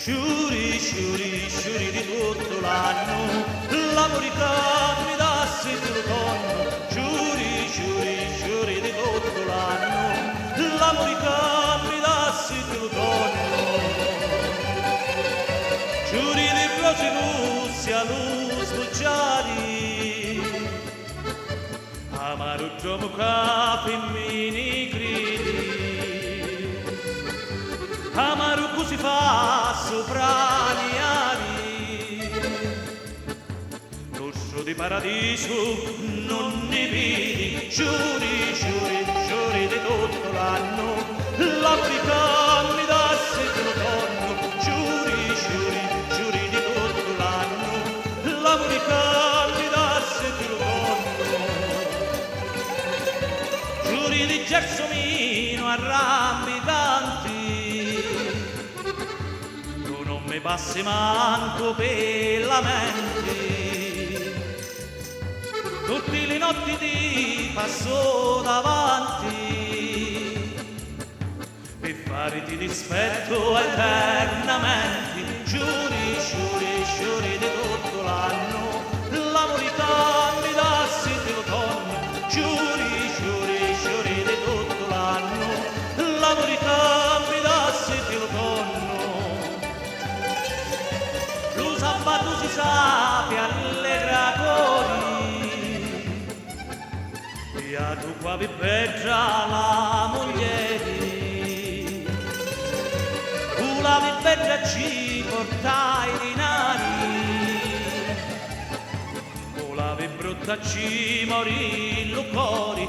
Sciuri, sciuri, sciuri di tutto l'anno, l'amore che mi dassi il tonno. Sciuri, sciuri, sciuri di tutto l'anno, l'amore che mi dassi il tonno. Sciuri di cose russi a luz sbucciati, amaro giomo capi mini gridi. Amaro così fa sopra gli ali, rosso di paradiso non ne vedi. Giuri, giuri, giuri di tutto l'anno, l'Africa mi dà il tonno. Giuri, giuri, giuri di tutto l'anno, l'Africa mi dà il tonno. Giuri di Gersomino arrambicanti, mi passi manco per la mente, tutte le notti ti passo davanti per farti dispetto eternamente. Giuri, giuri, giuri di tutto l'anno, l'amore che mi dassi il tonno. Giuri, giuri, giuri di tutto l'anno, l'amore che mi dassi il tonno. Sabato si sape allegra cori, e a tu qua vi beggia la moglie, tu la vi beggia ci portai i dinari, o la vi brutta ci morì il cuore.